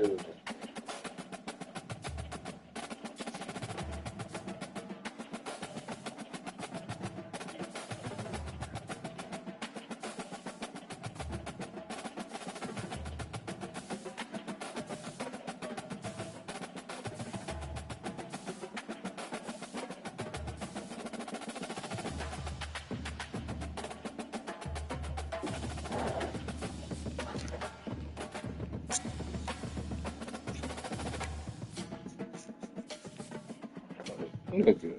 Dude. Look good.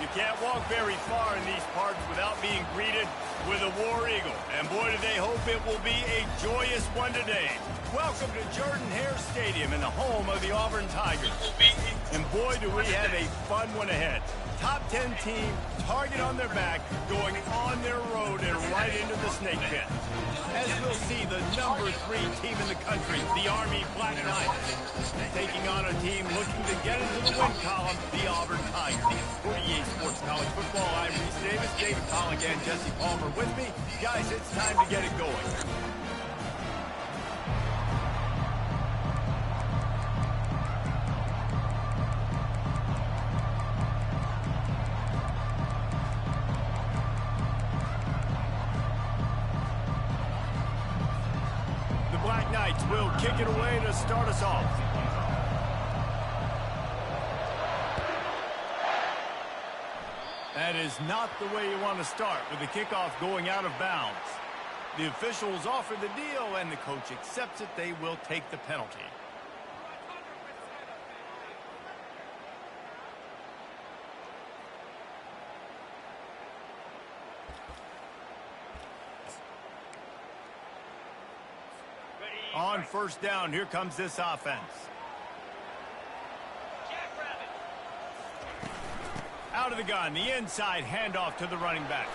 You can't walk very far in these parts without being greeted with a War Eagle. And boy, do they hope it will be a joyous one today. Welcome to Jordan-Hare Stadium and the home of the Auburn Tigers. And boy, do we have a fun one ahead. Top 10 team, target on their back, going on their road and right into the snake pit. As we'll see, the number 3 team in the country, the Army Black Knights, taking on a team looking to get into the win column, the Auburn Tigers. For EA Sports College Football, I'm Reese Davis, David Pollock, and Jesse Palmer with me. Guys, it's time to get it going. Black Knights will kick it away to start us off. That is not the way you want to start with the kickoff going out of bounds. The officials offer the deal and the coach accepts it. They will take the penalty. On first down, here comes this offense. Out of the gun, the inside handoff to the running back.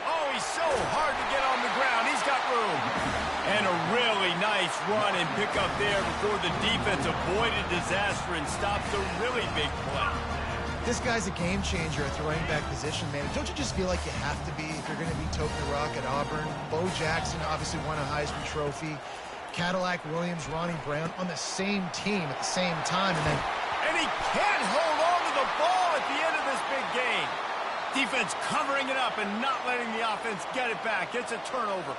Oh, he's so hard to get on the ground. He's got room. And a really nice run and pick up there before the defense avoided disaster and stops a really big play. This guy's a game changer at the running back position, man. Don't you just feel like you have to be if you're going to be toting the rock at Auburn? Bo Jackson obviously won a Heisman Trophy. Cadillac Williams, Ronnie Brown on the same team at the same time. And he can't hold on to the ball at the end of this big game. Defense covering it up and not letting the offense get it back. It's a turnover.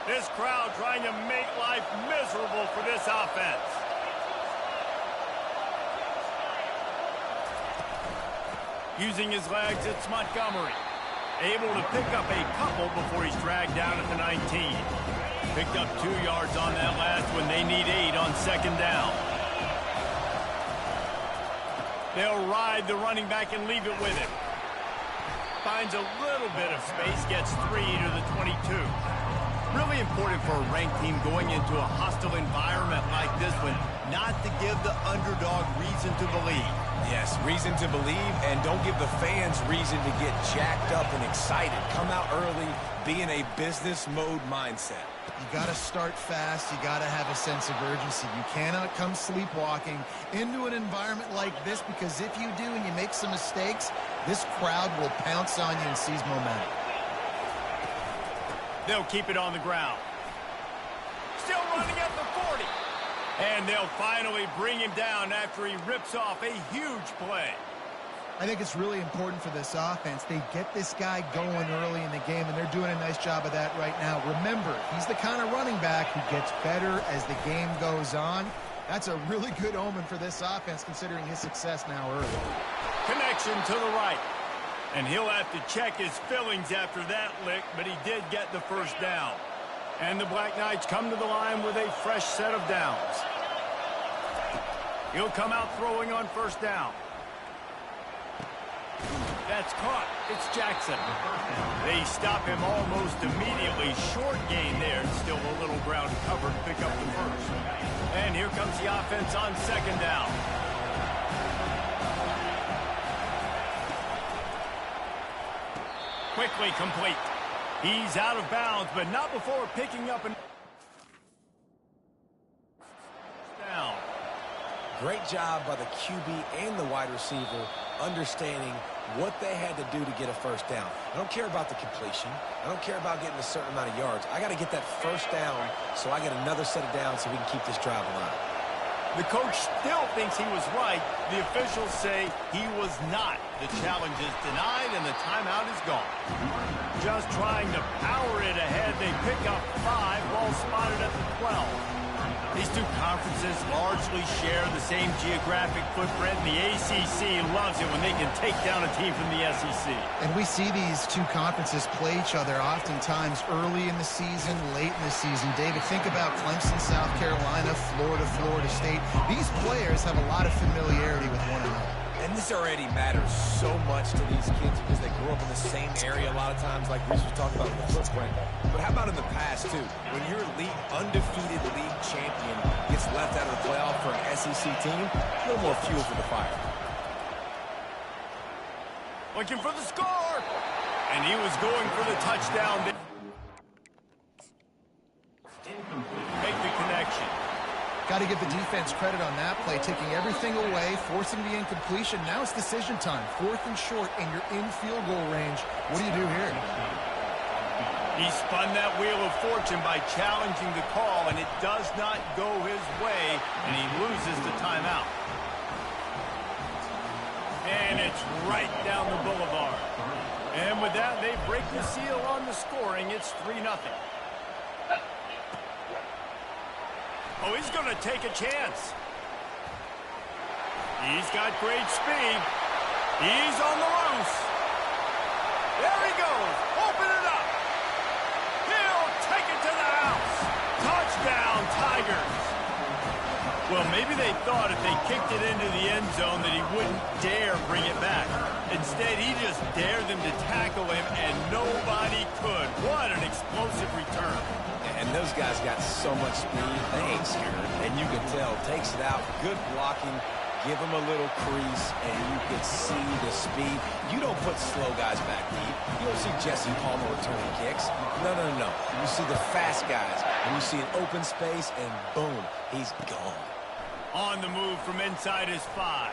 This crowd trying to make life miserable for this offense. Using his legs, it's Montgomery. Able to pick up a couple before he's dragged down at the 19. Picked up 2 yards on that last one. They need 8 on second down. They'll ride the running back and leave it with him. Finds a little bit of space, gets 3 to the 22. Really important for a ranked team going into a hostile environment like this one, not to give the underdog reason to believe. Yes, reason to believe, and don't give the fans reason to get jacked up and excited. Come out early, be in a business mode mindset. You got to start fast. You got to have a sense of urgency. You cannot come sleepwalking into an environment like this, because if you do and you make some mistakes, this crowd will pounce on you and seize momentum. They'll keep it on the ground. Still running at the 40. And they'll finally bring him down after he rips off a huge play. I think it's really important for this offense. They get this guy going early in the game, and they're doing a nice job of that right now. Remember, he's the kind of running back who gets better as the game goes on. That's a really good omen for this offense, considering his success now early. Connection to the right. And he'll have to check his fillings after that lick, but he did get the first down. And the Black Knights come to the line with a fresh set of downs. He'll come out throwing on first down. That's caught. It's Jackson. They stop him almost immediately. Short gain there. Still a little ground covered. Pick up the first. And here comes the offense on second down. Quickly complete. He's out of bounds, but not before picking up an down. Great job by the QB and the wide receiver understanding what they had to do to get a first down. I don't care about the completion. I don't care about getting a certain amount of yards. I got to get that first down so I get another set of downs so we can keep this drive alive. The coach still thinks he was right. The officials say he was not. The challenge is denied and the timeout is gone. Just trying to power it ahead. They pick up 5. Ball spotted at the 12. These two conferences largely share the same geographic footprint. The ACC loves it when they can take down a team from the SEC. And we see these two conferences play each other oftentimes early in the season, late in the season. David, think about Clemson, South Carolina, Florida, Florida State. These players have a lot of familiarity with one another. And this already matters so much to these kids because they grew up in the same area a lot of times, like Reese was talking about with the footprint. But how about in the past, too? When your undefeated league champion gets left out of the playoff for an SEC team, a little more fuel for the fire. Looking for the score! And he was going for the touchdown. Make the connection. Got to give the defense credit on that play, taking everything away, forcing the incompletion. Now it's decision time. 4th and short, and you're in field goal range. What do you do here? He spun that wheel of fortune by challenging the call, and it does not go his way, and he loses the timeout. And it's right down the boulevard. And with that, they break the seal on the scoring. It's 3-0. Oh, he's going to take a chance. He's got great speed. He's on the loose. There he goes. Open it up. He'll take it to the house. Touchdown, Tigers. Well, maybe they thought if they kicked it into the end zone that he wouldn't dare bring it back. Instead, he just dared them to tackle him, and nobody could. What an explosive return. And those guys got so much speed, they ain't scared. And you can tell, takes it out, good blocking, give him a little crease, and you can see the speed. You don't put slow guys back deep. You don't see Jesse Palmer returning kicks. No. You see the fast guys, and you see an open space, and boom, he's gone. On the move from inside his 5.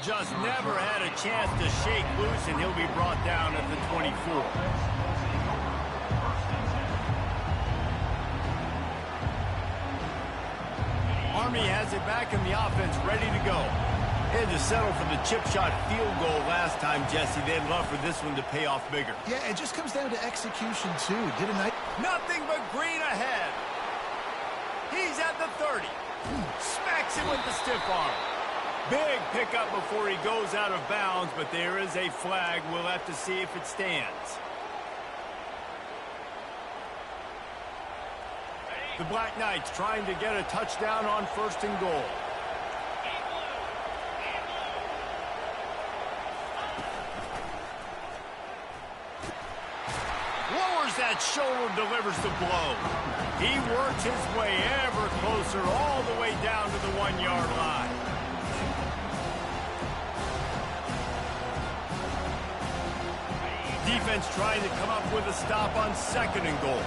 Just never had a chance to shake loose, and he'll be brought down at the 24. Army has it back in the offense, ready to go. They had to settle for the chip shot field goal last time, Jesse. They'd love for this one to pay off bigger. Yeah, it just comes down to execution, too. Nothing but green ahead. He's at the 30. Smacks him with the stiff arm. Big pickup before he goes out of bounds, but there is a flag. We'll have to see if it stands. The Black Knights trying to get a touchdown on 1st and goal. Lowers that shoulder, delivers the blow. He works his way ever closer all the way down to the 1-yard line. Defense trying to come up with a stop on 2nd and goal.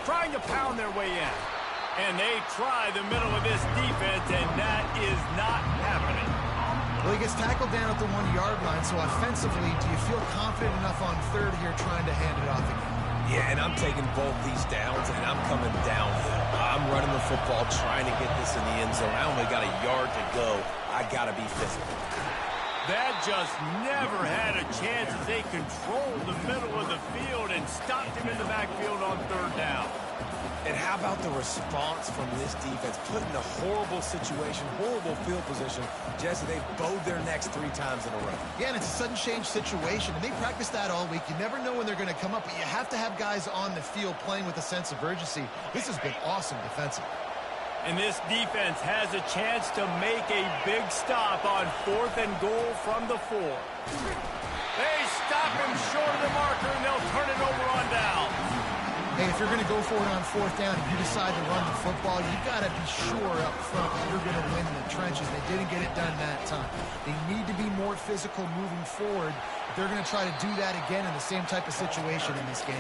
Trying to pound their way in. And they try the middle of this defense, and that is not happening. Well, he gets tackled down at the 1-yard line, so offensively, do you feel confident enough on 3rd here trying to hand it off again? Yeah, and I'm taking both these downs, and I'm coming downhill. I'm running the football, trying to get this in the end zone. I only got a yard to go. I got to be physical. That just never had a chance as they controlled the middle of the field and stopped him in the backfield on 3rd down. And how about the response from this defense? Put in a horrible situation, horrible field position. Jesse, they've bowed their necks 3 times in a row. Yeah, and it's a sudden change situation, and they practice that all week. You never know when they're going to come up, but you have to have guys on the field playing with a sense of urgency. This has been awesome defensively. And this defense has a chance to make a big stop on 4th and goal from the 4. They stop him short of the marker, and they'll turn it over on down. Hey, if you're going to go for it on 4th down and you decide to run the football, you got to be sure up front that you're going to win the trenches. They didn't get it done that time. They need to be more physical moving forward. They're going to try to do that again in the same type of situation in this game.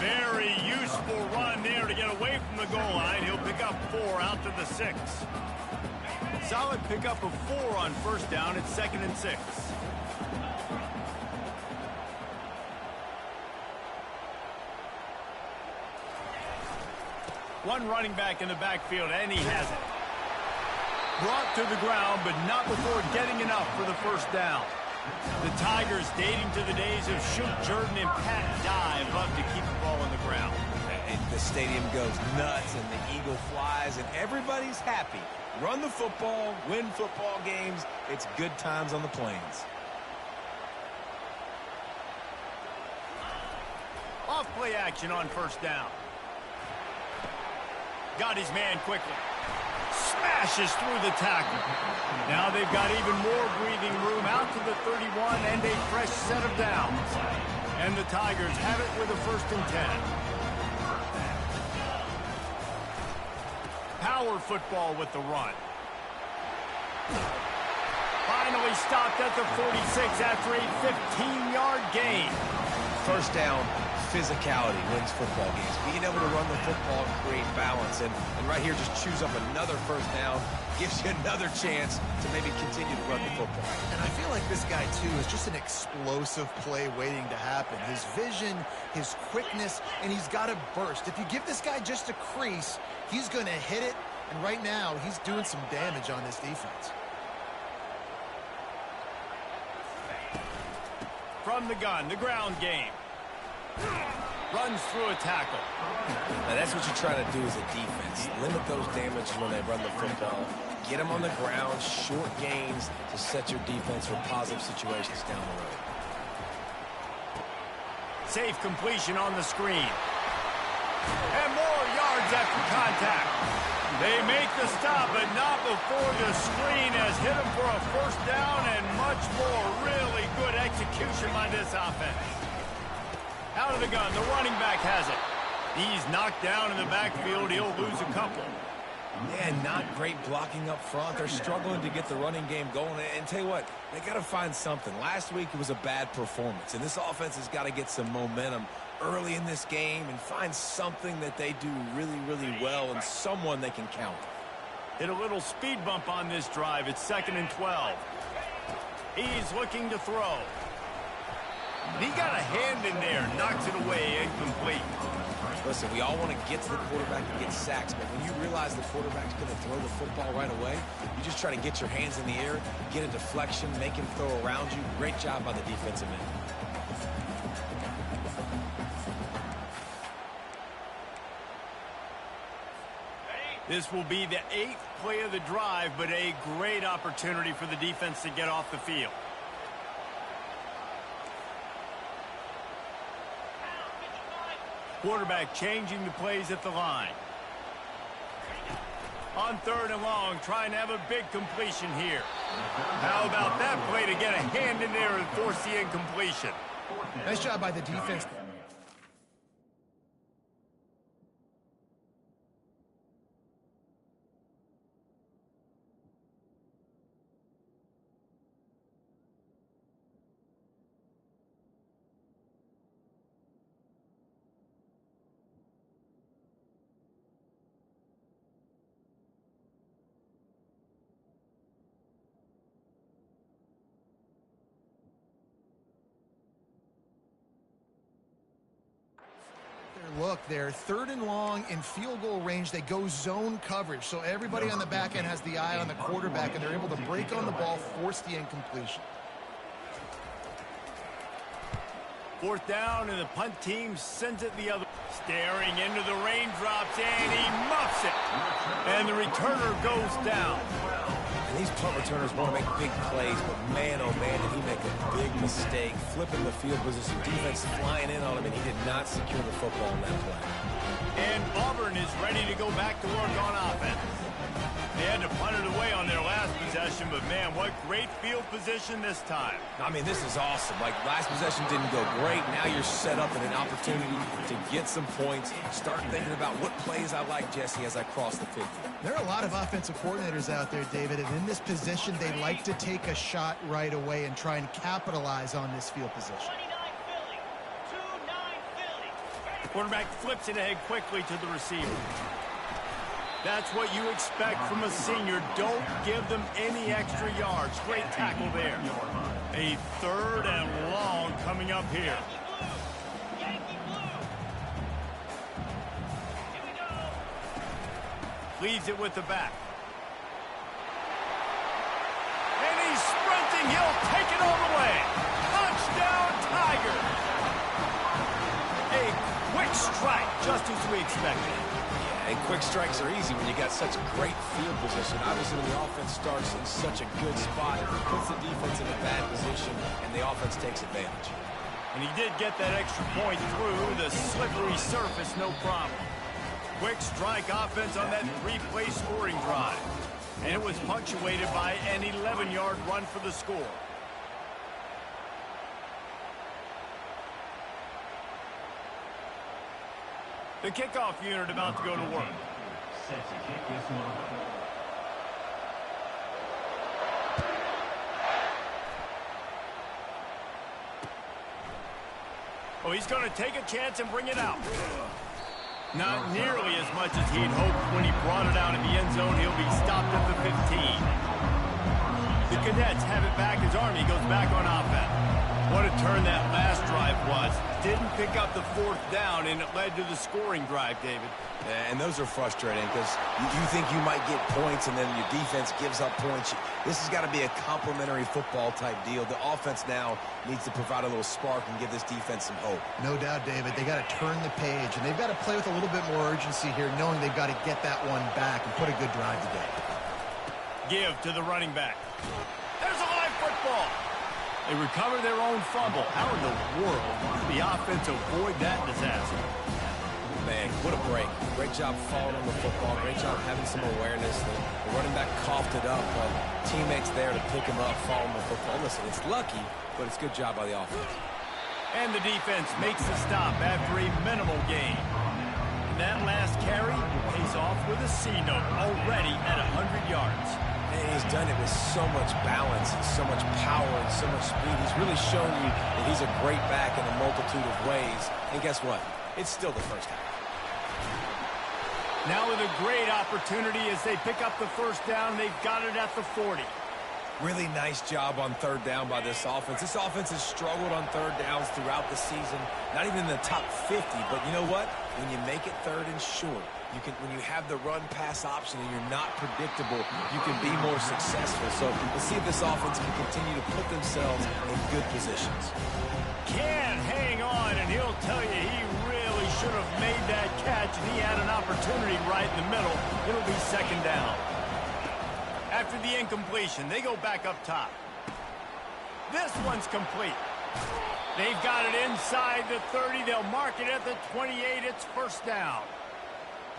Very useful run there to get away from the goal line. He'll pick up 4 out to the 6. Solid pickup of 4 on 1st down. It's 2nd and 6. One running back in the backfield, and he has it. Brought to the ground, but not before getting enough for the 1st down. The Tigers, dating to the days of Shoot Jordan and Pat Dye, love to keep the ball on the ground. And the stadium goes nuts, and the eagle flies, and everybody's happy. Run the football, win football games. It's good times on the plains. Off play action on 1st down. Got his man quickly. Smashes through the tackle. Now they've got even more breathing room out to the 31 and a fresh set of downs. And the Tigers have it with a 1st and 10. Power football with the run. Finally stopped at the 46 after a 15-yard gain. 1st down, physicality wins football games. Being able to run the football and create balance. And right here, just choose up another 1st down. Gives you another chance to maybe continue to run the football. And I feel like this guy, too, is just an explosive play waiting to happen. His vision, his quickness, and he's got a burst. If you give this guy just a crease, he's going to hit it. And right now, he's doing some damage on this defense. From the gun, the ground game. Runs through a tackle. Now that's what you try to do as a defense. Limit those damages when they run the football. Get them on the ground, short gains to set your defense for positive situations down the road. Safe completion on the screen. And more yards after contact. They make the stop, but not before the screen has hit him for a 1st down and much more. Really good execution by this offense. Out of the gun, the running back has it. He's knocked down in the backfield. He'll lose a couple. Yeah, not great blocking up front. They're struggling to get the running game going. And tell you what, they got to find something. Last week it was a bad performance, and this offense has got to get some momentum early in this game and find something that they do really, really well and someone they can count. Hit a little speed bump on this drive. It's 2nd and 12. He's looking to throw. He got a hand in there, knocks it away, incomplete. Listen, we all want to get to the quarterback and get sacks, but when you realize the quarterback's going to throw the football right away, you just try to get your hands in the air, get a deflection, make him throw around you. Great job by the defensive end. This will be the 8th play of the drive, but a great opportunity for the defense to get off the field. Quarterback changing the plays at the line. On 3rd and long, trying to have a big completion here. How about that play to get a hand in there and force the incompletion? Nice job by the defense. Look, they're 3rd and long in field goal range. They go zone coverage, so everybody on the back end has the eye on the quarterback, and they're able to break on the ball, force the incompletion. 4th down, and the punt team sends it the other. Staring into the raindrops, and he muffs it. And the returner goes down. And these punt returners want to make big plays, but man, oh man, did he make a big mistake. Flipping the field position, defense flying in on him, and he did not secure the football on that play. And Auburn is ready to go back to work on offense. They had to punt it away on their last possession, but man, what great field position this time. I mean, this is awesome. Like, last possession didn't go great. Now you're set up in an opportunity to get some points. Start thinking about what plays I like, Jesse, as I cross the 50. There are a lot of offensive coordinators out there, David, and in this position, they like to take a shot right away and try and capitalize on this field position. The quarterback flips it ahead quickly to the receiver. That's what you expect from a senior. Don't give them any extra yards. Great tackle there. A 3rd and long coming up here. Leaves it with the back. And he's sprinting. He'll take it all the way. Touchdown, Tigers. A quick strike, just as we expected. And quick strikes are easy when you got such great field position. Obviously, when the offense starts in such a good spot, it puts the defense in a bad position, and the offense takes advantage. And he did get that extra point through the slippery surface, no problem. Quick strike offense on that 3-play scoring drive. And it was punctuated by an 11-yard run for the score. The kickoff unit about to go to work. Oh, he's going to take a chance and bring it out. Not nearly as much as he'd hoped when he brought it out in the end zone. He'll be stopped at the 15. The Cadets have it back as Army goes back on offense. What a turn that last drive was. Didn't pick up the 4th down, and it led to the scoring drive, David. Yeah, and those are frustrating because you think you might get points, and then your defense gives up points. This has got to be a complementary football type deal. The offense now needs to provide a little spark and give this defense some hope. No doubt, David. They got to turn the page, and they've got to play with a little bit more urgency here, knowing they've got to get that one back and put a good drive together. Give to the running back. There's a live football. They recover their own fumble. How in the world did the offense avoid that disaster? Man, what a break. Great job falling on the football. Great job having some awareness. The running back coughed it up, but teammates there to pick him up, fall on the football. Listen, it's lucky, but it's a good job by the offense. And the defense makes the stop after a minimal gain. And that last carry pays off with a C note, already at 100 yards. And he's done it with so much balance and so much power and so much speed. He's really shown you that he's a great back in a multitude of ways. And guess what? It's still the first half. Now with a great opportunity as they pick up the 1st down. They've got it at the 40. Really nice job on 3rd down by this offense. This offense has struggled on 3rd downs throughout the season. Not even in the top 50, but you know what? When you make it 3rd and short, when you have the run-pass option and you're not predictable, you can be more successful. So let's see if this offense can continue to put themselves in good positions. Can't hang on, and he'll tell you he really should have made that catch, and he had an opportunity right in the middle. It'll be 2nd down. After the incompletion, they go back up top. This one's complete. They've got it inside the 30. They'll mark it at the 28. It's 1st down.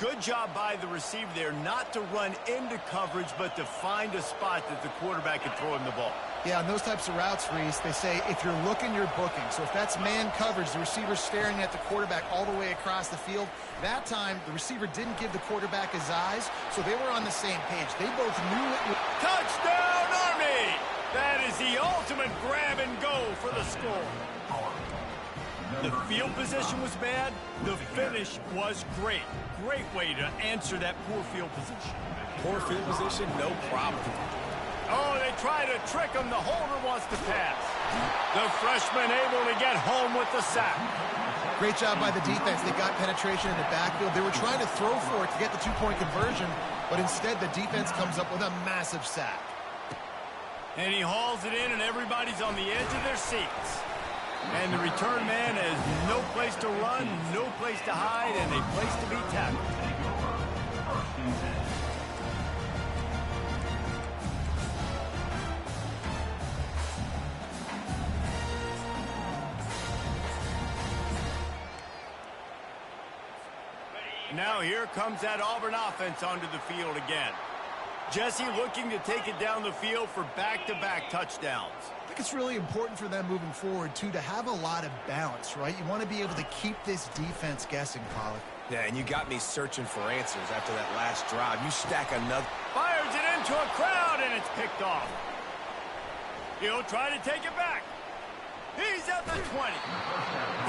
Good job by the receiver there not to run into coverage, but to find a spot that the quarterback can throw him the ball. Yeah, on those types of routes, Reese, they say if you're looking, you're booking. So if that's man coverage, the receiver's staring at the quarterback all the way across the field. That time, the receiver didn't give the quarterback his eyes, so they were on the same page. They both knew it was... Touchdown, Army! That is the ultimate grab and go for the score. The field position was bad. The finish was great. Great way to answer that poor field position. Poor field position, no problem. Oh, they try to trick him. The holder wants to pass. The freshman able to get home with the sack. Great job by the defense. They got penetration in the backfield. They were trying to throw for it to get the 2-point conversion, but instead the defense comes up with a massive sack. And he hauls it in, and everybody's on the edge of their seats. And the return man has no place to run, no place to hide, and a place to be tackled. Now here comes that Auburn offense onto the field again. Jesse looking to take it down the field for back-to-back touchdowns. I think it's really important for them moving forward, too, to have a lot of balance, right? You want to be able to keep this defense guessing, Pollock. Yeah, and you got me searching for answers after that last drive. You stack another. Fires it into a crowd, and it's picked off. He'll try to take it back. He's at the 20.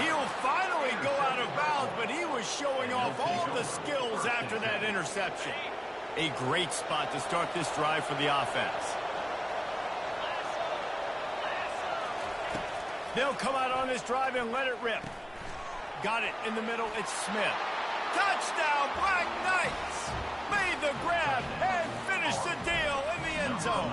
He'll finally go out of bounds, but he was showing off all the skills after that interception. A great spot to start this drive for the offense. They'll come out on this drive and let it rip. Got it in the middle. It's Smith. Touchdown, Black Knights! Made the grab and finished the deal in the end zone.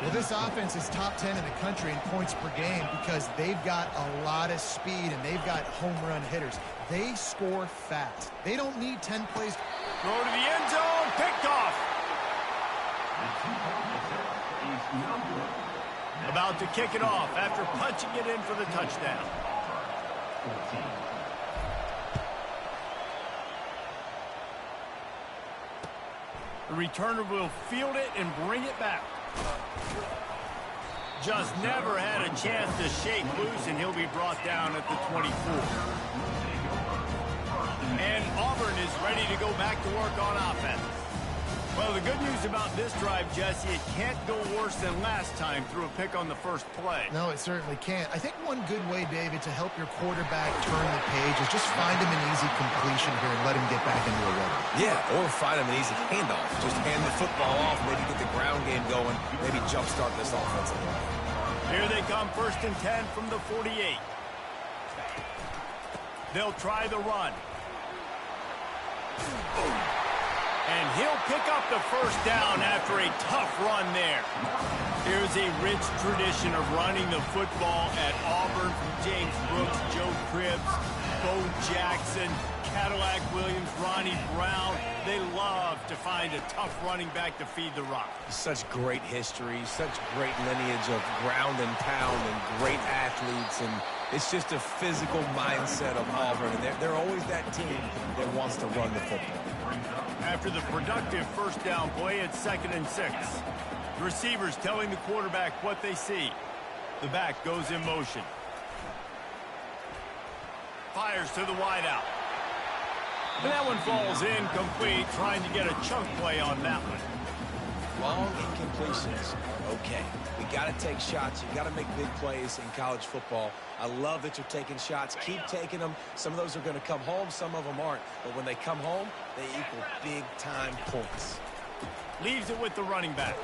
Well, this offense is top 10 in the country in points per game because they've got a lot of speed and they've got home run hitters. They score fast. They don't need 10 plays. Throw to the end zone, picked off. About to kick it off after punching it in for the touchdown. The returner will field it and bring it back. Just never had a chance to shake loose, and he'll be brought down at the 24. And Auburn is ready to go back to work on offense. Well, the good news about this drive, Jesse, it can't go worse than last time through a pick on the first play. No, it certainly can't. I think one good way, David, to help your quarterback turn the page is just find him an easy completion here and let him get back into a rhythm. Yeah, or find him an easy handoff. Just hand the football off, maybe get the ground game going, maybe jumpstart this offensive line. Here they come, 1st and 10 from the 48. They'll try the run. And he'll pick up the first down after a tough run there. There's a rich tradition of running the football at Auburn from James Brooks, Joe Cribbs, Bo Jackson, Cadillac Williams, Ronnie Brown. They love to find a tough running back to feed the rock. Such great history, such great lineage of ground and pound and great athletes, and it's just a physical mindset of Auburn, and they're always that team that wants to run the football. After the productive first down play, it's 2nd and 6. The receivers telling the quarterback what they see. The back goes in motion. Fires to the wideout. And that one falls incomplete, trying to get a chunk play on that one. Long incompletions. Okay, we got to take shots. You got to make big plays in college football. I love that you're taking shots. Keep taking them. Some of those are going to come home. Some of them aren't. But when they come home, they equal big-time points. Leaves it with the running back.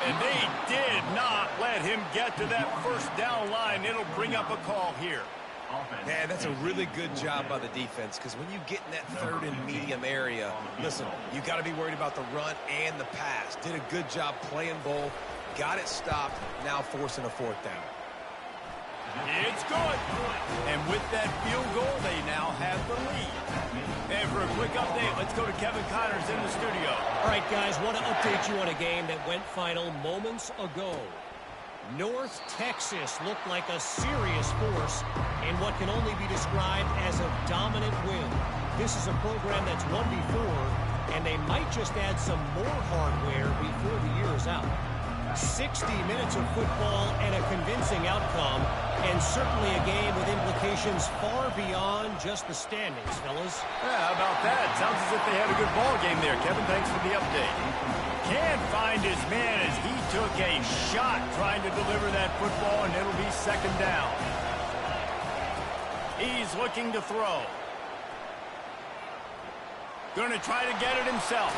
And they did not let him get to that first down line. It'll bring up a call here. Man, that's a really good job by the defense, because when you get in that 3rd and medium area, listen, you got to be worried about the run and the pass. Did a good job playing both, got it stopped, now forcing a 4th down. It's good. And with that field goal, they now have the lead. And for a quick update, let's go to Kevin Connors in the studio. All right, guys, want to update you on a game that went final moments ago. North Texas looked like a serious force in what can only be described as a dominant win. This is a program that's won before, and they might just add some more hardware before the year is out. 60 minutes of football and a convincing outcome, and certainly a game with implications far beyond just the standings, fellas. Yeah, how about that? Sounds as if they had a good ball game there. Kevin, thanks for the update. Can't find his man as he took a shot trying to deliver that football, and it'll be 2nd down. He's looking to throw. Going to try to get it himself.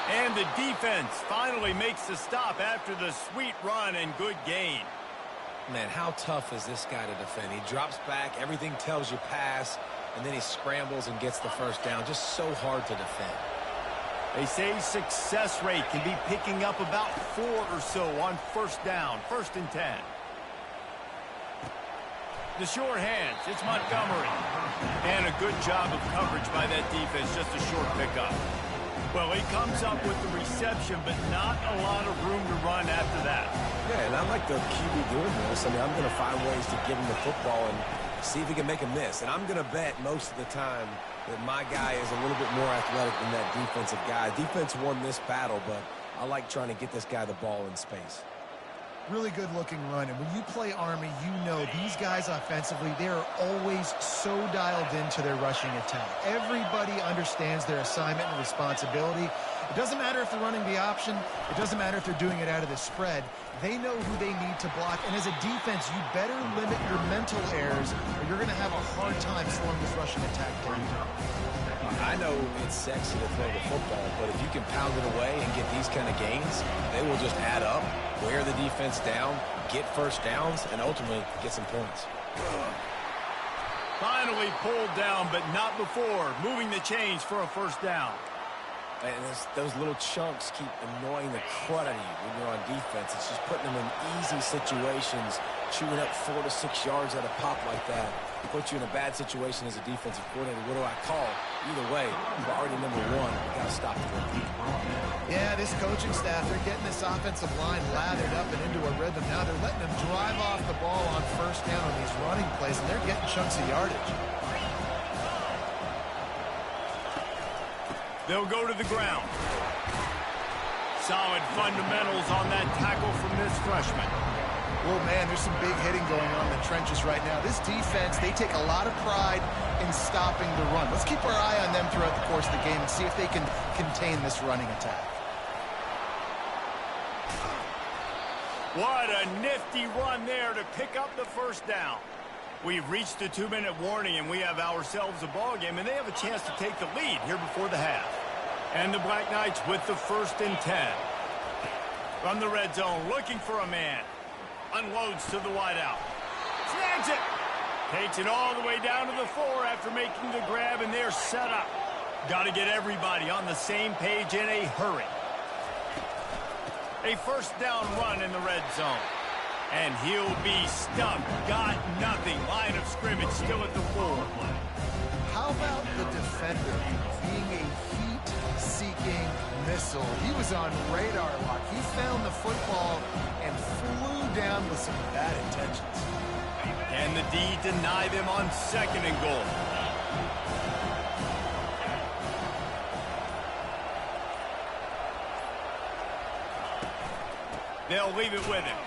And the defense finally makes the stop after the sweet run and good gain. Man, how tough is this guy to defend? He drops back, everything tells you pass, and then he scrambles and gets the first down. Just so hard to defend. They say success rate can be picking up about 4 or so on 1st down, 1st and 10. The short hands, it's Montgomery. And a good job of coverage by that defense, just a short pickup. Well, he comes up with the reception, but not a lot of room to run after that. Yeah, and I like the QB doing this. I mean, I'm going to find ways to give him the football and see if he can make a miss. And I'm going to bet most of the time that my guy is a little bit more athletic than that defensive guy. Defense won this battle, but I like trying to get this guy the ball in space. Really good-looking run. And when you play Army, you know these guys offensively, they are always so dialed into their rushing attack. Everybody understands their assignment and responsibility. It doesn't matter if they're running the option. It doesn't matter if they're doing it out of the spread. They know who they need to block. And as a defense, you better limit your mental errors or you're going to have a hard time slowing this rushing attack down. I know it's sexy to throw the football, but if you can pound it away and get these kind of gains, they will just add up, wear the defense down, get first downs, and ultimately get some points. Finally pulled down, but not before. Moving the chains for a first down. And those little chunks keep annoying the crud out of you when you're on defense. It's just putting them in easy situations, chewing up 4 to 6 yards at a pop like that. It puts you in a bad situation as a defensive coordinator. What do I call? Either way, priority number one, you got to stop the run. Yeah, this coaching staff, they're getting this offensive line lathered up and into a rhythm. Now they're letting them drive off the ball on first down on these running plays, and they're getting chunks of yardage. They'll go to the ground. Solid fundamentals on that tackle from this freshman. Oh, man, there's some big hitting going on in the trenches right now. This defense, they take a lot of pride in stopping the run. Let's keep our eye on them throughout the course of the game and see if they can contain this running attack. What a nifty run there to pick up the first down. We've reached the 2-minute warning, and we have ourselves a ball game, and they have a chance to take the lead here before the half. And the Black Knights with the 1st and 10. From the red zone, looking for a man. Unloads to the wideout. Snags it. Takes it all the way down to the 4 after making the grab, and they're set up. Got to get everybody on the same page in a hurry. A first down run in the red zone. And he'll be stuck. Got nothing. Line of scrimmage still at the 4. How about the defender being a heat-seeking missile? He was on radar lock. He found the football and flew down with some bad intentions. And the D deny them on 2nd and goal. They'll leave it with him.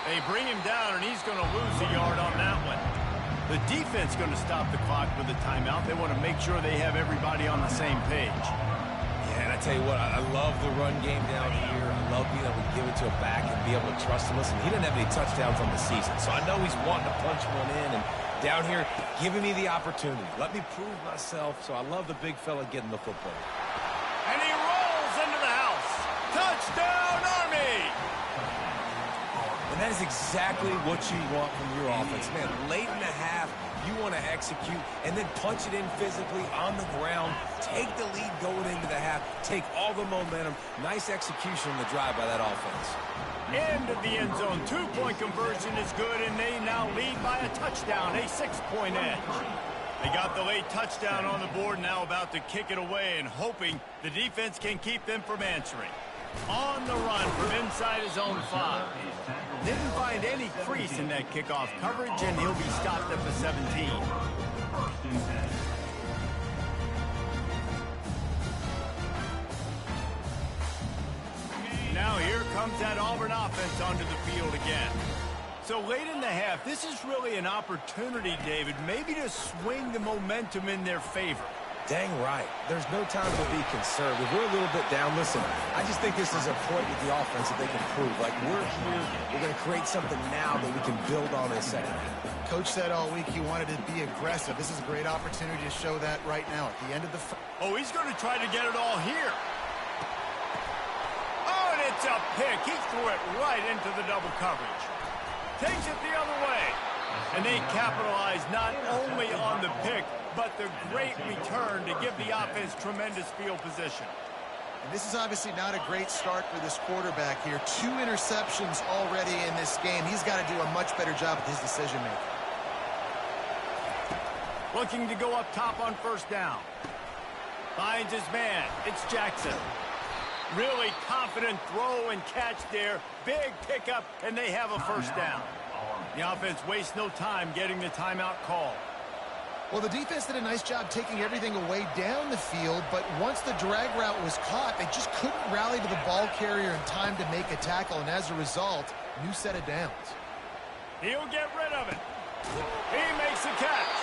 They bring him down, and he's going to lose a yard on that one. The defense going to stop the clock with a timeout. They want to make sure they have everybody on the same page. Yeah, and I tell you what, I love the run game down here. I love being able to give it to a back and be able to trust him. Listen, he didn't have any touchdowns on the season, so I know he's wanting to punch one in. And down here, giving me the opportunity. Let me prove myself, so I love the big fella getting the football. And he rolls into the house. Touchdown, Army! And that is exactly what you want from your offense. Man, late in the half, you want to execute and then punch it in physically on the ground. Take the lead going into the half. Take all the momentum. Nice execution on the drive by that offense. Into the end zone. 2-point conversion is good, and they now lead by a touchdown, a 6-point edge. They got the late touchdown on the board, now about to kick it away and hoping the defense can keep them from answering. On the run from inside his own 5. Didn't find any crease in that kickoff coverage, and he'll be stopped at the 17. Now here comes that Auburn offense onto the field again. So late in the half, this is really an opportunity, David, maybe to swing the momentum in their favor. Dang right. There's no time to be conservative. We're a little bit down. Listen, I just think this is a point with the offense that they can prove. Like, we're here. We're going to create something now that we can build on in the second half. Coach said all week he wanted to be aggressive. This is a great opportunity to show that right now at the end of the... Oh, he's going to try to get it all here. Oh, and it's a pick. He threw it right into the double coverage. Takes it the other way. And they capitalize not only on the pick, but the great return to give the offense tremendous field position. And this is obviously not a great start for this quarterback here. 2 interceptions already in this game. He's got to do a much better job with his decision-making. Looking to go up top on first down. Finds his man. It's Jackson. Really confident throw and catch there. Big pickup, and they have a first down. The offense wastes no time getting the timeout call. Well, the defense did a nice job taking everything away down the field, but once the drag route was caught, they just couldn't rally to the ball carrier in time to make a tackle, and as a result, new set of downs. He'll get rid of it. He makes the catch.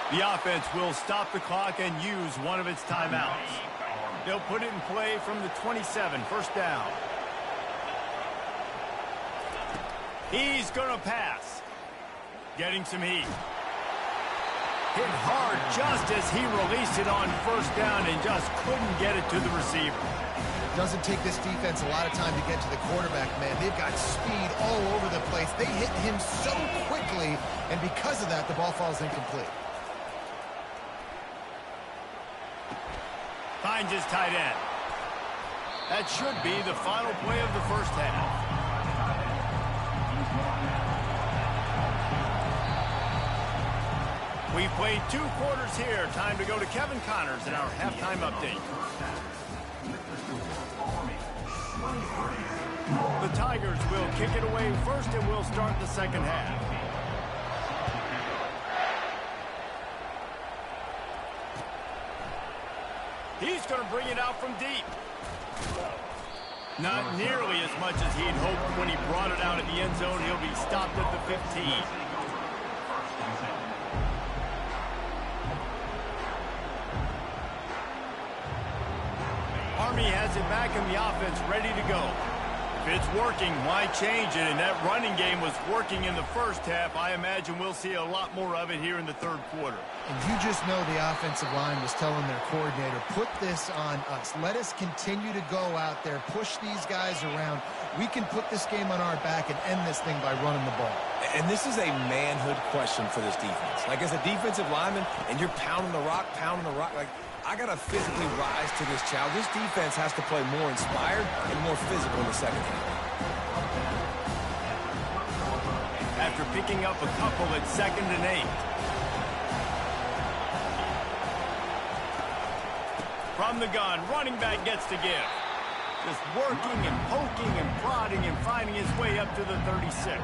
The offense will stop the clock and use one of its timeouts. They'll put it in play from the 27, first down. He's going to pass. Getting some heat. Hit hard just as he released it on first down and just couldn't get it to the receiver. Doesn't take this defense a lot of time to get to the quarterback, man. They've got speed all over the place. They hit him so quickly, and because of that, the ball falls incomplete. Finds his tight end. That should be the final play of the first half. We've played 2 quarters here. Time to go to Kevin Connors in our halftime update. The Tigers will kick it away first, and we'll start the second half. He's going to bring it out from deep. Not nearly as much as he'd hoped when he brought it out in the end zone. He'll be stopped at the 15. Army has it back in the offense, ready to go. If it's working, why change it? And that running game was working in the first half. I imagine we'll see a lot more of it here in the third quarter. And you just know the offensive line was telling their coordinator, put this on us. Let us continue to go out there, push these guys around. We can put this game on our back and end this thing by running the ball. And this is a manhood question for this defense. Like, as a defensive lineman, and you're pounding the rock, like, I got to physically rise to this challenge. This defense has to play more inspired and more physical in the second half. After picking up a couple at 2nd and 8. From the gun, running back gets to give. Just working and poking and prodding and finding his way up to the 36.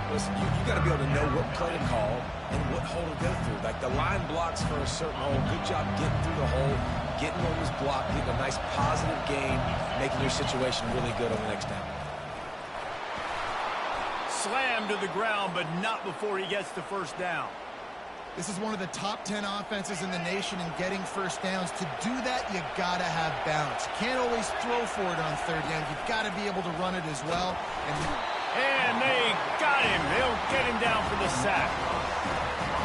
Listen, you got to be able to know what play to call and what hole to go through. Like, the line blocks for a certain hole. Good job getting through the hole, getting what was blocked, getting a nice positive gain, making your situation really good on the next down. Slammed to the ground, but not before he gets to first down. This is one of the top 10 offenses in the nation in getting first downs. To do that, you got to have balance. You can't always throw for it on third down. You've got to be able to run it as well. And they got him. They'll get him down for the sack.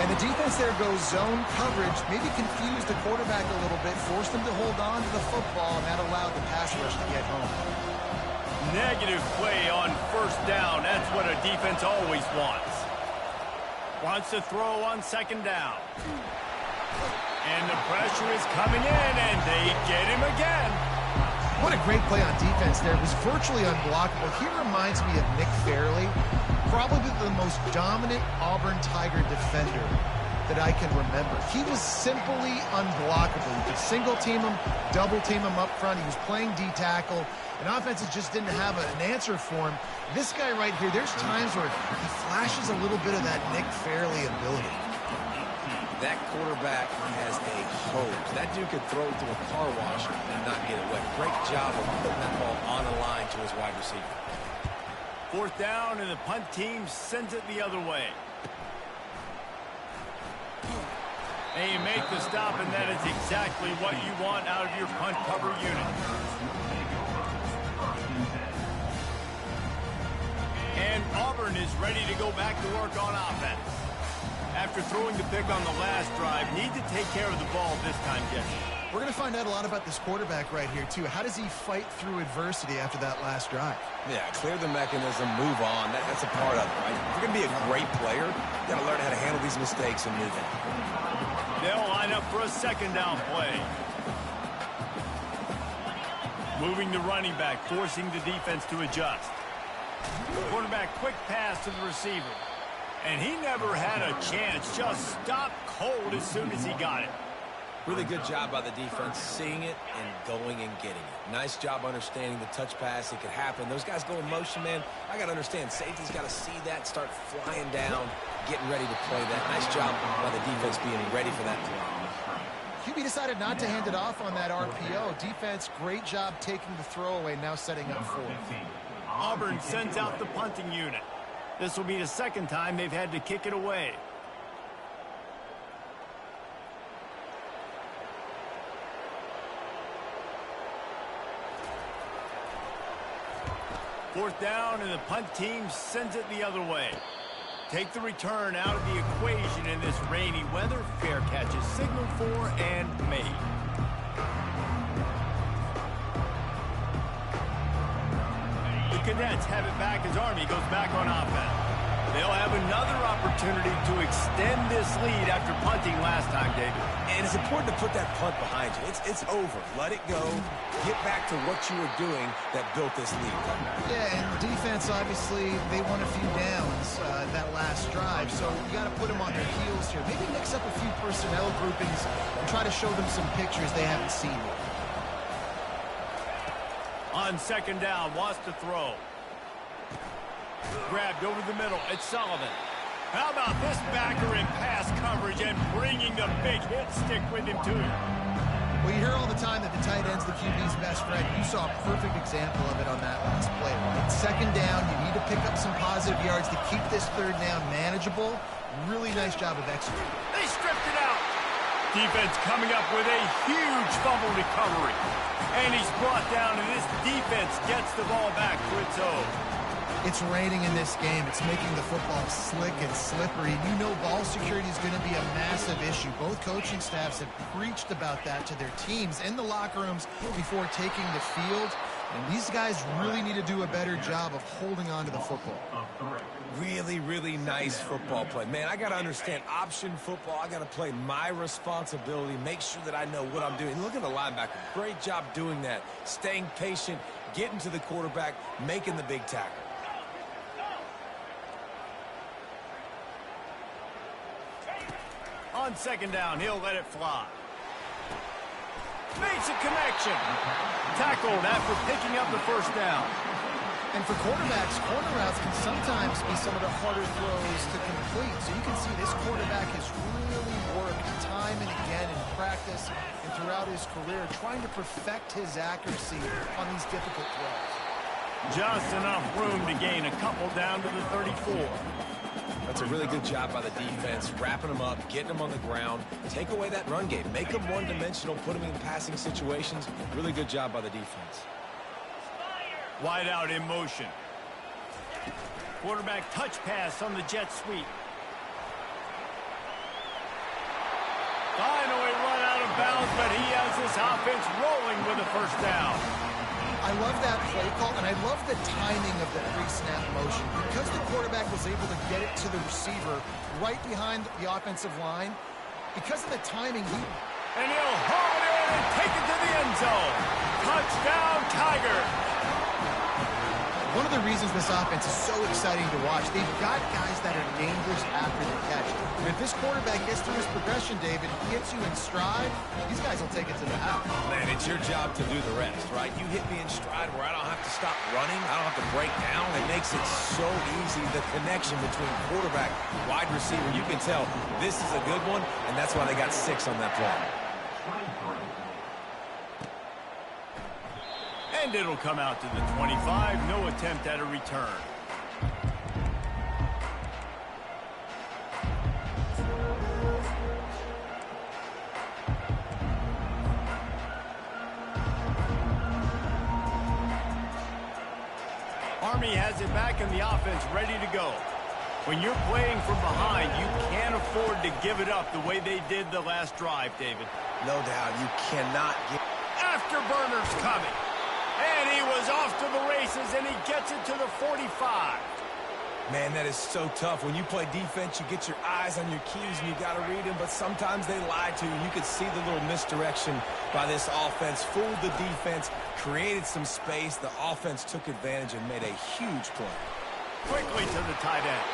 And the defense there goes zone coverage, maybe confused the quarterback a little bit, forced him to hold on to the football, and that allowed the pass rush to get home. Negative play on first down. That's what a defense always wants. Wants to throw on second down. And the pressure is coming in, and they get him again. What a great play on defense there. It was virtually unblockable. He reminds me of Nick Fairley, probably the most dominant Auburn Tiger defender that I can remember. He was simply unblockable. You could single team him, double team him up front. He was playing D-tackle, and offenses just didn't have an answer for him. This guy right here, there's times where he flashes a little bit of that Nick Fairley ability. That quarterback has a hose. That dude could throw it through a car wash and not get it wet. Great job of putting that ball on the line to his wide receiver. Fourth down, and the punt team sends it the other way. And you make the stop, and that is exactly what you want out of your punt cover unit. And Auburn is ready to go back to work on offense. After throwing the pick on the last drive, need to take care of the ball this time, Jesse. We're going to find out a lot about this quarterback right here, too. How does he fight through adversity after that last drive? Yeah, clear the mechanism, move on. That's a part of it, right? If you're going to be a great player, you got to learn how to handle these mistakes and move on. They'll line up for a second down play. Moving the running back, forcing the defense to adjust. Quarterback, quick pass to the receiver. And he never had a chance. Just stopped cold as soon as he got it. Really good job by the defense, seeing it and going and getting it. Nice job understanding the touch pass. It could happen. Those guys go in motion, man. I got to understand. Safety's got to see that, start flying down, getting ready to play that. Nice job by the defense being ready for that play. QB decided not to hand it off on that RPO. Defense, great job taking the throwaway, now setting up fourth. Auburn sends out the punting unit. This will be the second time they've had to kick it away. Fourth down, and the punt team sends it the other way. Take the return out of the equation in this rainy weather. Fair catch is signaled for and made. The Cadets have it back as Army goes back on offense. They'll have another opportunity to extend this lead after punting last time, David. And it's important to put that punt behind you. It's over. Let it go. Get back to what you were doing that built this lead. Yeah, and defense, obviously, they won a few downs that last drive, so you got to put them on their heels here. Maybe mix up a few personnel groupings and try to show them some pictures they haven't seen yet. On second down, wants to throw. Grabbed over the middle. It's Sullivan. How about this backer in pass coverage and bringing the big hit stick with him, too? Well, you hear all the time that the tight end's the QB's best friend. You saw a perfect example of it on that last play. Right? Second down, you need to pick up some positive yards to keep this third down manageable. Really nice job of executing. They stripped it out. Defense coming up with a huge fumble recovery. And he's brought down, and this defense gets the ball back to its own. It's raining in this game. It's making the football slick and slippery. You know ball security is going to be a massive issue. Both coaching staffs have preached about that to their teams in the locker rooms before taking the field. And these guys really need to do a better job of holding on to the football. Really, really nice football play. Man, I got to understand option football. I got to play my responsibility, make sure that I know what I'm doing. Look at the linebacker. Great job doing that. Staying patient, getting to the quarterback, making the big tackle. On second down, he'll let it fly. Makes a connection. Tackled after picking up the first down. And for quarterbacks, corner routes can sometimes be some of the harder throws to complete. So you can see this quarterback has really worked time and again in practice and throughout his career, trying to perfect his accuracy on these difficult throws. Just enough room to gain a couple down to the 34. That's a really good job by the defense, wrapping them up, getting them on the ground. Take away that run game. Make them one-dimensional, put them in passing situations. Really good job by the defense. Wide out in motion. Quarterback touch pass on the jet sweep. Finally run out of bounds, but he has this offense rolling with a first down. I love that play call, and I love the timing of the pre-snap motion. Because the quarterback was able to get it to the receiver right behind the offensive line, because of the timing, and he'll haul it in and take it to the end zone. Touchdown, Tigers. One of the reasons this offense is so exciting to watch, they've got guys that are dangerous after the catch. And if this quarterback gets through his progression, David, gets you in stride, these guys will take it to the house. Man, it's your job to do the rest, right? You hit me in stride where I don't have to stop running. I don't have to break down. It makes it so easy, the connection between quarterback, wide receiver. You can tell this is a good one, and that's why they got 6 on that play. And it'll come out to the 25. No attempt at a return. Army has it back in the offense, ready to go. When you're playing from behind, you can't afford to give it up the way they did the last drive, David. No doubt. You cannot get... Afterburners coming. And he was off to the races, and he gets it to the 45. Man, that is so tough. When you play defense, you get your eyes on your keys, and you got to read them, but sometimes they lie to you. You could see the little misdirection by this offense, fooled the defense, created some space. The offense took advantage and made a huge play. Quickly to the tight end.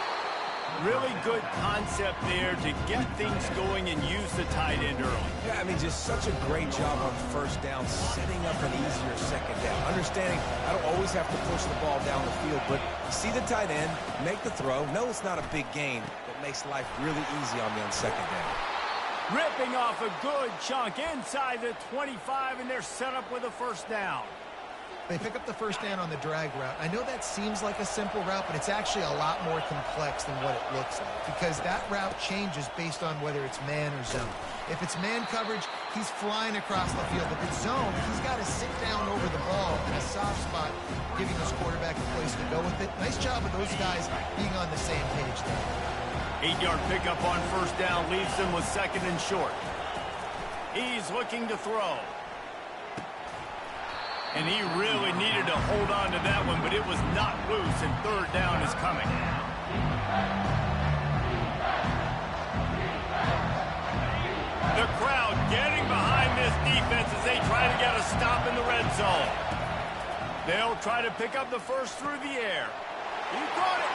Really good concept there to get things going and use the tight end early. Yeah, I mean, just such a great job on first down, setting up an easier second down. Understanding I don't always have to push the ball down the field, but you see the tight end, make the throw. No, it's not a big gain, but makes life really easy on me on second down. Ripping off a good chunk inside the 25, and they're set up with a first down. They pick up the first down on the drag route. I know that seems like a simple route, but it's actually a lot more complex than what it looks like because that route changes based on whether it's man or zone. If it's man coverage, he's flying across the field. If it's zone, he's got to sit down over the ball in a soft spot, giving his quarterback a place to go with it. Nice job of those guys being on the same page there. 8-yard pickup on first down leaves them with second and short. He's looking to throw. And he really needed to hold on to that one, but it was not loose, and third down is coming. The crowd getting behind this defense as they try to get a stop in the red zone. They'll try to pick up the first through the air. He got it.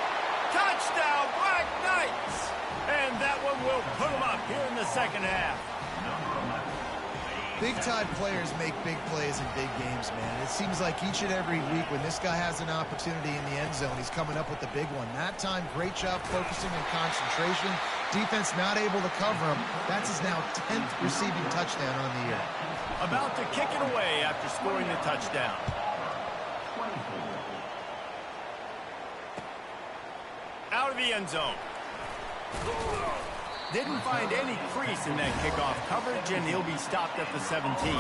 Touchdown, Black Knights! And that one will put them up here in the second half. Big-time players make big plays in big games, man. It seems like each and every week when this guy has an opportunity in the end zone, he's coming up with the big one. That time, great job focusing and concentration. Defense not able to cover him. That's his now 10th receiving touchdown on the year. About to kick it away after scoring the touchdown. Out of the end zone. Didn't find any crease in that kickoff coverage, and he'll be stopped at the 17.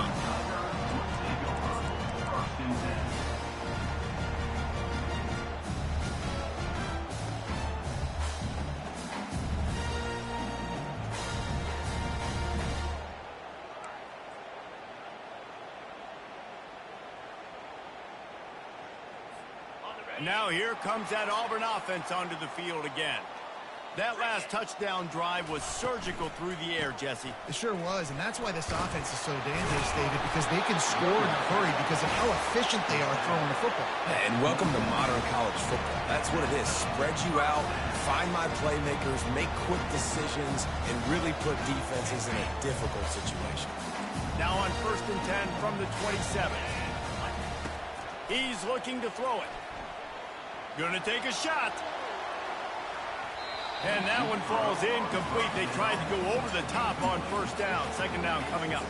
Now here comes that Auburn offense onto the field again. That last touchdown drive was surgical through the air, Jesse. It sure was, and that's why this offense is so dangerous, David, because they can score in a hurry because of how efficient they are throwing the football. And welcome to modern college football. That's what it is. Spread you out, find my playmakers, make quick decisions, and really put defenses in a difficult situation. Now on 1st and 10 from the 27. He's looking to throw it. Gonna take a shot. And that one falls incomplete. They tried to go over the top on first down. Second down coming up.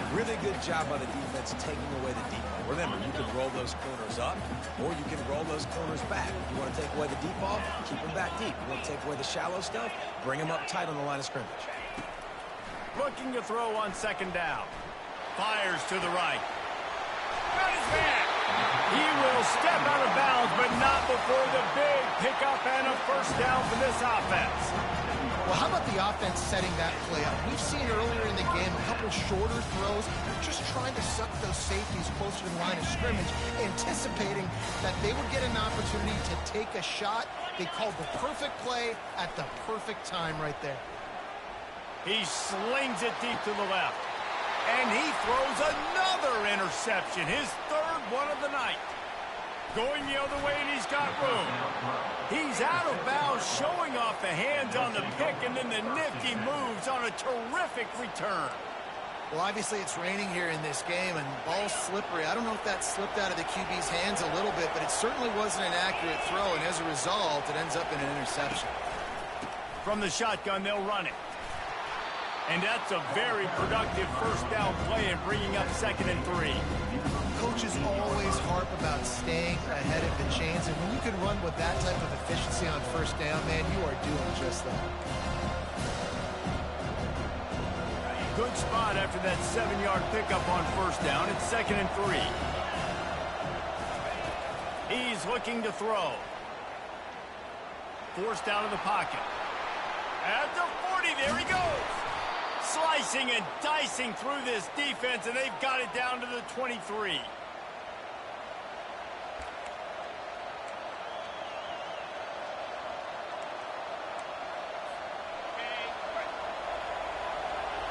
Really good job by the defense taking away the deep ball. Remember, you can roll those corners up, or you can roll those corners back. If you want to take away the deep ball, keep them back deep. You want to take away the shallow stuff, bring them up tight on the line of scrimmage. Looking to throw on second down. Fires to the right. Got his man. He will step out of bounds, but not before the big pickup and a first down for this offense. Well, how about the offense setting that play up? We've seen earlier in the game a couple shorter throws. They're just trying to suck those safeties closer to the line of scrimmage, anticipating that they would get an opportunity to take a shot. They called the perfect play at the perfect time right there. He slings it deep to the left. And he throws another interception, his third one of the night. Going the other way, and he's got room. He's out of bounds, showing off the hands on the pick, and then the nifty moves on a terrific return. Well, obviously it's raining here in this game, and ball's slippery. I don't know if that slipped out of the QB's hands a little bit, but it certainly wasn't an accurate throw, and as a result, it ends up in an interception. From the shotgun, they'll run it. And that's a very productive first down play and bringing up 2nd and 3. Coaches always harp about staying ahead of the chains, and when you can run with that type of efficiency on first down, man, you are doing just that. Good spot after that 7-yard pickup on first down. It's 2nd and 3. He's looking to throw. Forced out of the pocket. At the 40, there he goes. Slicing and dicing through this defense, and they've got it down to the 23.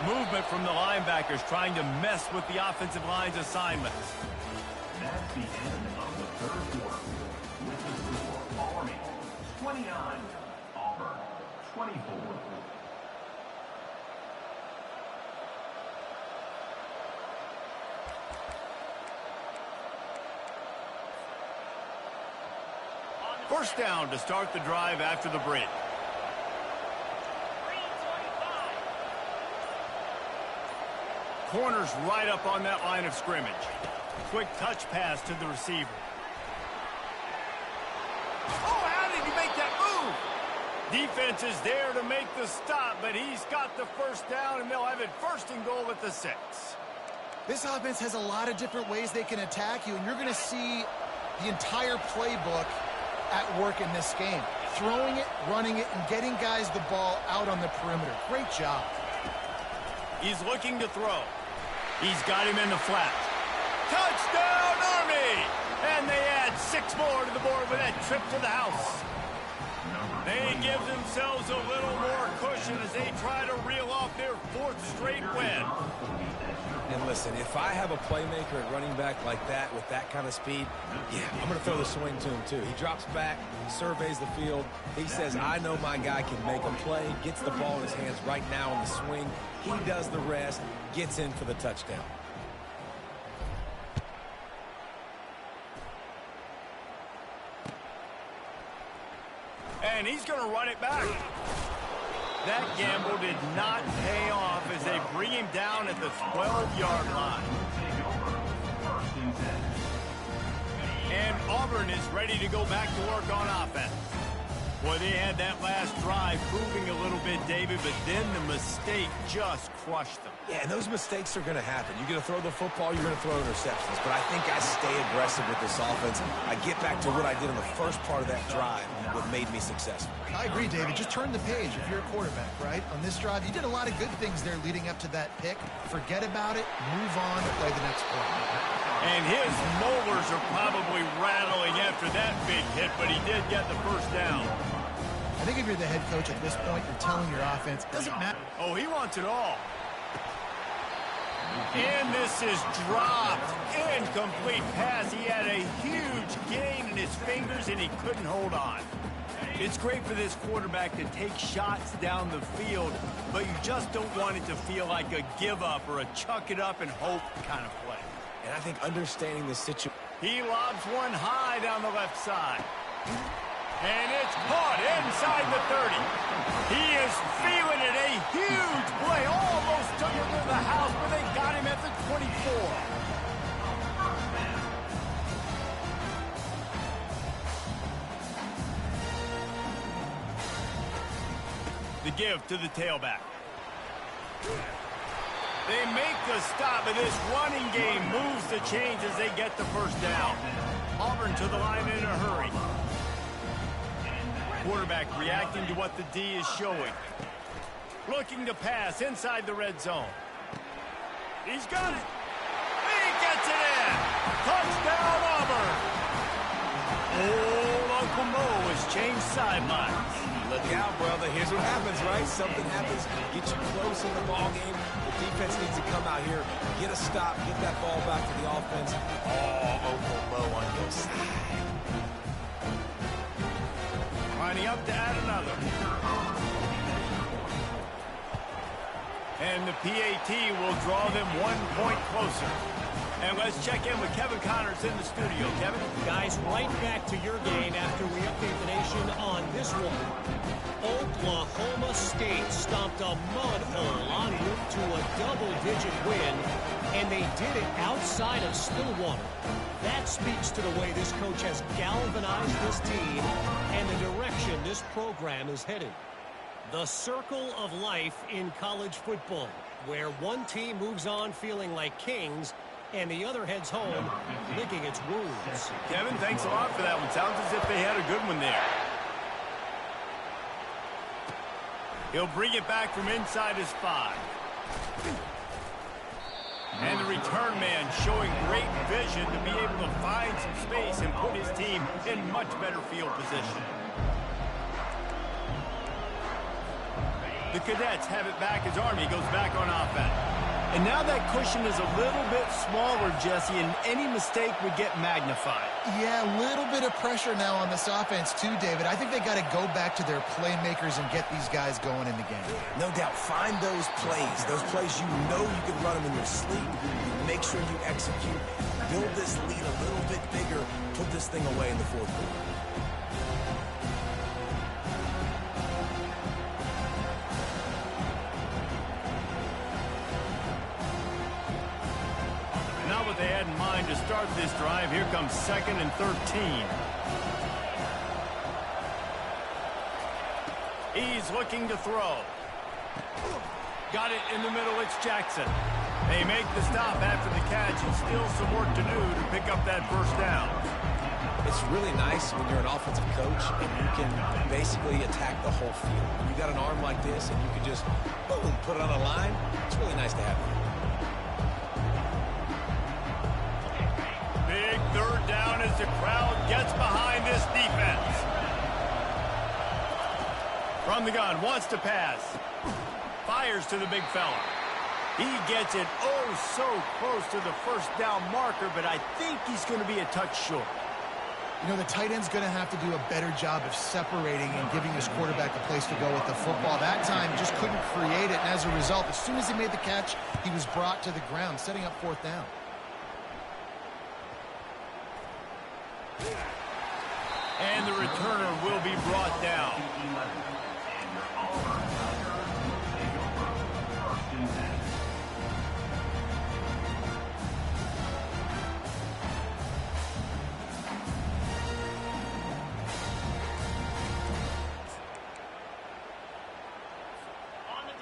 Movement from the linebackers trying to mess with the offensive line's assignments. That's the end of the third quarter. With the score, Army 29, Auburn, 24. First down to start the drive after the break. Corner's right up on that line of scrimmage. Quick touch pass to the receiver. Oh, how did he make that move? Defense is there to make the stop, but he's got the first down, and they'll have it first and goal at the 6. This offense has a lot of different ways they can attack you, and you're going to see the entire playbook at work in this game. Throwing it, running it, and getting guys the ball out on the perimeter. Great job. He's looking to throw. He's got him in the flat. Touchdown, Army! And they add 6 more to the board with that trip to the house. They give themselves a little more cushion as they try to reel off their 4th straight win. And listen, if I have a playmaker at running back like that with that kind of speed, yeah, I'm going to throw the swing to him too. He drops back, surveys the field. He says, I know my guy can make a play, gets the ball in his hands right now on the swing. He does the rest, gets in for the touchdown. And he's going to run it back. That gamble did not pay off as they bring him down at the 12-yard line. And Auburn is ready to go back to work on offense. Boy, they had that last drive moving a little bit, David, but then the mistake just crushed them. Yeah, and those mistakes are going to happen. You're going to throw the football, you're going to throw interceptions. But I think I stay aggressive with this offense. I get back to what I did in the first part of that drive, what made me successful. I agree, David. Just turn the page if you're a quarterback, right? On this drive, you did a lot of good things there leading up to that pick. Forget about it, move on, play the next play. And his molars are probably rattling after that big hit, but he did get the first down. I think if you're the head coach at this point, you're telling your offense, doesn't matter. Oh, he wants it all. And this is dropped. Incomplete pass. He had a huge gain in his fingers, and he couldn't hold on. It's great for this quarterback to take shots down the field, but you just don't want it to feel like a give-up or a chuck-it-up and hope kind of play. And I think understanding the situation. He lobs one high down the left side. And it's caught inside the 30. He is feeling it. A huge play. Almost took him to the house, but they got him at the 24. The give to the tailback. They make the stop, but this running game moves the chains as they get the first down. Auburn to the line in a hurry. Quarterback reacting to what the D is showing. Looking to pass inside the red zone. He's got it. He gets it in. Touchdown, Auburn. Old Uncle Mo has changed sidelines. Look out, brother. Here's what happens, right? Something happens. Get you close in the ball game. The defense needs to come out here, get a stop, get that ball back to the offense. Oh, Uncle Mo on your side. Lining up to add another. And the PAT will draw them 1 point closer. And let's check in with Kevin Connors in the studio. Kevin? Guys, right back to your game after we update the nation on this one. Oklahoma State stomped a mud hole en route to a double-digit win, and they did it outside of Stillwater. That speaks to the way this coach has galvanized this team and the direction this program is headed. The circle of life in college football, where one team moves on feeling like kings and the other heads home licking its wounds. Kevin, thanks a lot for that one. Sounds as if they had a good one there. He'll bring it back from inside his 5. And the return man showing great vision to be able to find some space and put his team in much better field position. The Cadets have it back as Army goes back on offense. And now that cushion is a little bit smaller, Jesse, and any mistake would get magnified. Yeah, a little bit of pressure now on this offense too, David. I think they got to go back to their playmakers and get these guys going in the game. No doubt. Find those plays you know you can run them in your sleep. Make sure you execute. Build this lead a little bit bigger. Put this thing away in the fourth quarter. Not what they had in mind to start this drive. Here comes 2nd and 13. He's looking to throw. Got it in the middle. It's Jackson. They make the stop after the catch, and still some work to do to pick up that first down. It's really nice when you're an offensive coach and you can basically attack the whole field. When you got an arm like this and you can just, boom, put it on a line, it's really nice to have it. Big 3rd down as the crowd gets behind this defense. From the gun, wants to pass. Fires to the big fella. He gets it so close to the first down marker, but I think he's going to be a touch short. You know, the tight end's going to have to do a better job of separating and giving his quarterback a place to go with the football. That time just couldn't create it, and as a result, as soon as he made the catch, he was brought to the ground, setting up 4th down. And the returner will be brought down.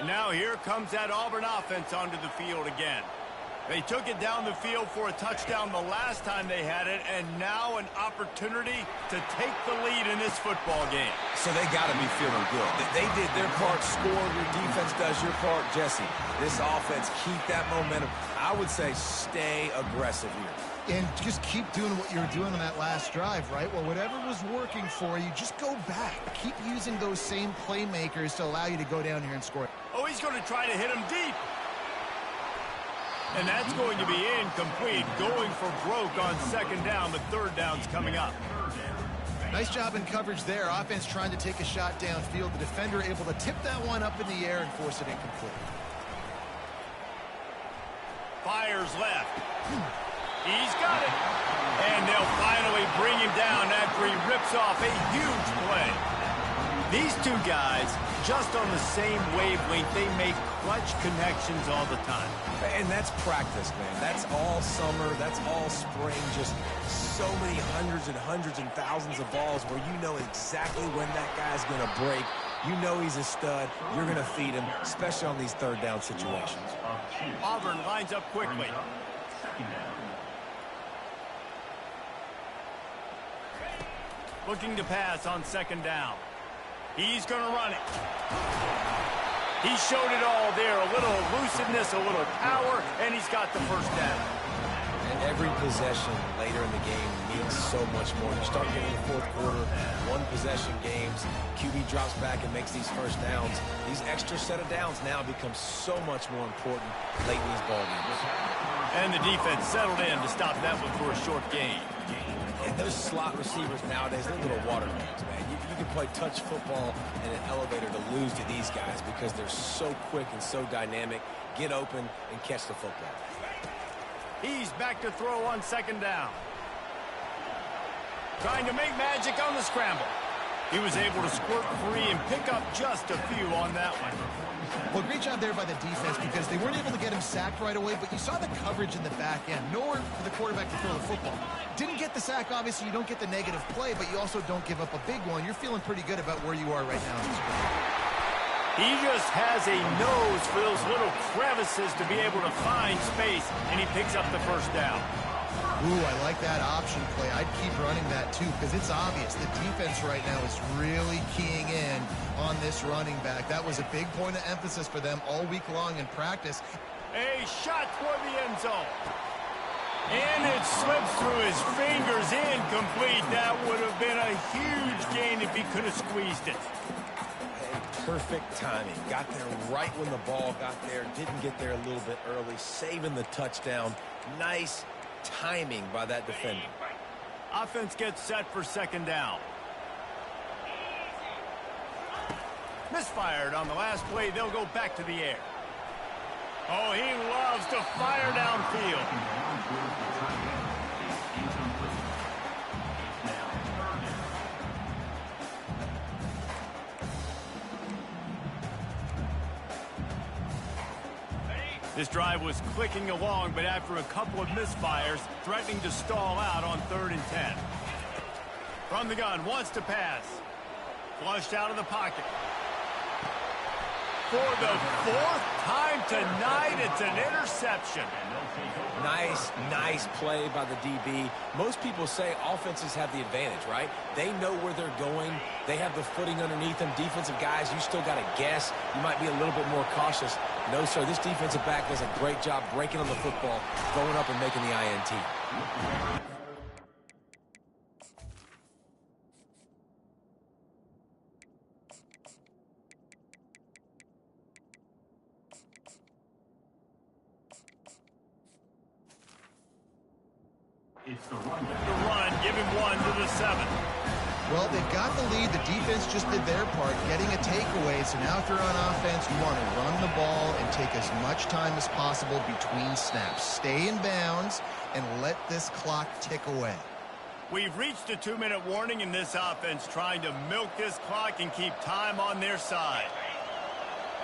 Now here comes that Auburn offense onto the field again. They took it down the field for a touchdown the last time they had it, and now an opportunity to take the lead in this football game. So they got to be feeling good. They did their part, score, your defense does your part, Jesse. This offense, keep that momentum. I would say stay aggressive here. And just keep doing what you were doing on that last drive, right? Well, whatever was working for you, just go back. Keep using those same playmakers to allow you to go down here and score. Oh, he's going to try to hit him deep. And that's going to be incomplete. Going for broke on 2nd down, but 3rd down's coming up. Nice job in coverage there. Offense trying to take a shot downfield. The defender able to tip that one up in the air and force it incomplete. Fires left. He's got it. And they'll finally bring him down after he rips off a huge play. These two guys, just on the same wavelength, they make clutch connections all the time. And that's practice, man. That's all summer. That's all spring. Just so many hundreds and thousands of balls where you know exactly when that guy's going to break. You know he's a stud. You're going to feed him, especially on these 3rd down situations. Auburn lines up quickly. Looking to pass on 2nd down. He's going to run it. He showed it all there. A little elusiveness, a little power, and he's got the first down. And every possession later in the game means so much more. You start getting the 4th quarter, 1-possession games, QB drops back and makes these first downs. These extra set of downs now become so much more important late in these ball games. And the defense settled in to stop that one for a short gain. And those slot receivers nowadays, they're little water guns, man. You can play touch football in an elevator to lose to these guys because they're so quick and so dynamic. Get open and catch the football. He's back to throw on 2nd down. Trying to make magic on the scramble. He was able to squirt free and pick up just a few on that one. Well, great job there by the defense because they weren't able to get him sacked right away, but you saw the coverage in the back end. Nowhere for the quarterback to throw the football. Didn't get the sack, obviously. You don't get the negative play, but you also don't give up a big one. You're feeling pretty good about where you are right now in this game. He just has a nose for those little crevices to be able to find space, and he picks up the first down. Ooh, I like that option play. I'd keep running that too because it's obvious the defense right now is really keying in on this running back. That was a big point of emphasis for them all week long in practice. A shot toward the end zone. And it slips through his fingers, incomplete. That would have been a huge gain if he could have squeezed it. perfect timing. Got there right when the ball got there. Didn't get there a little bit early. Saving the touchdown. Nice timing by that defender. Offense gets set for second down. Misfired on the last play. They'll go back to the air. Oh, he loves to fire downfield. This drive was clicking along, but after a couple of misfires, threatening to stall out on 3rd and 10. From the gun, wants to pass. Flushed out of the pocket. For the 4th time tonight, it's an interception. Nice play by the DB. Most people say offenses have the advantage, right? They know where they're going. They have the footing underneath them. Defensive guys, you still got to guess. You might be a little bit more cautious. No, sir, this defensive back does a great job breaking on the football, going up and making the INT. The run, give him 1 to the 7. Well, they've got the lead. The defense just did their part, getting a takeaway. So now if they're on offense, you want to run the ball and take as much time as possible between snaps. Stay in bounds and let this clock tick away. We've reached a 2-minute warning in this offense, trying to milk this clock and keep time on their side.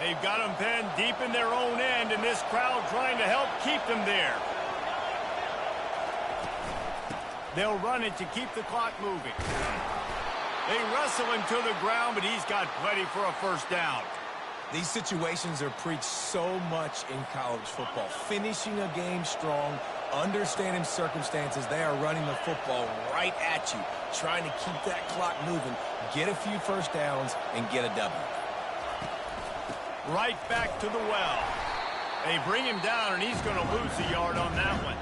They've got them pinned deep in their own end, and this crowd trying to help keep them there. They'll run it to keep the clock moving. They wrestle him to the ground, but he's got plenty for a first down. These situations are preached so much in college football. Finishing a game strong, understanding circumstances. They are running the football right at you, trying to keep that clock moving, get a few first downs, and get a W. Right back to the well. They bring him down, and he's going to lose a yard on that one.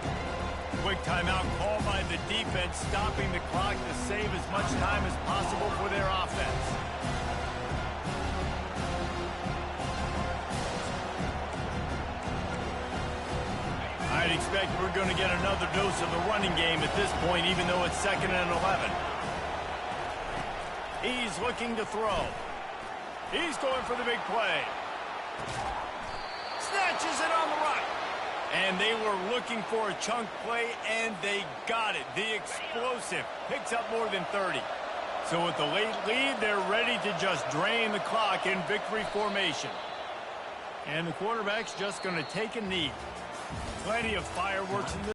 Quick timeout called by the defense, stopping the clock to save as much time as possible for their offense. I'd expect we're going to get another dose of the running game at this point, even though it's 2nd and 11. He's looking to throw. He's going for the big play. Snatches it on the right. And they were looking for a chunk play, and they got it. The explosive picks up more than 30. So with the late lead, they're ready to just drain the clock in victory formation. And the quarterback's just going to take a knee. Plenty of fireworks in this.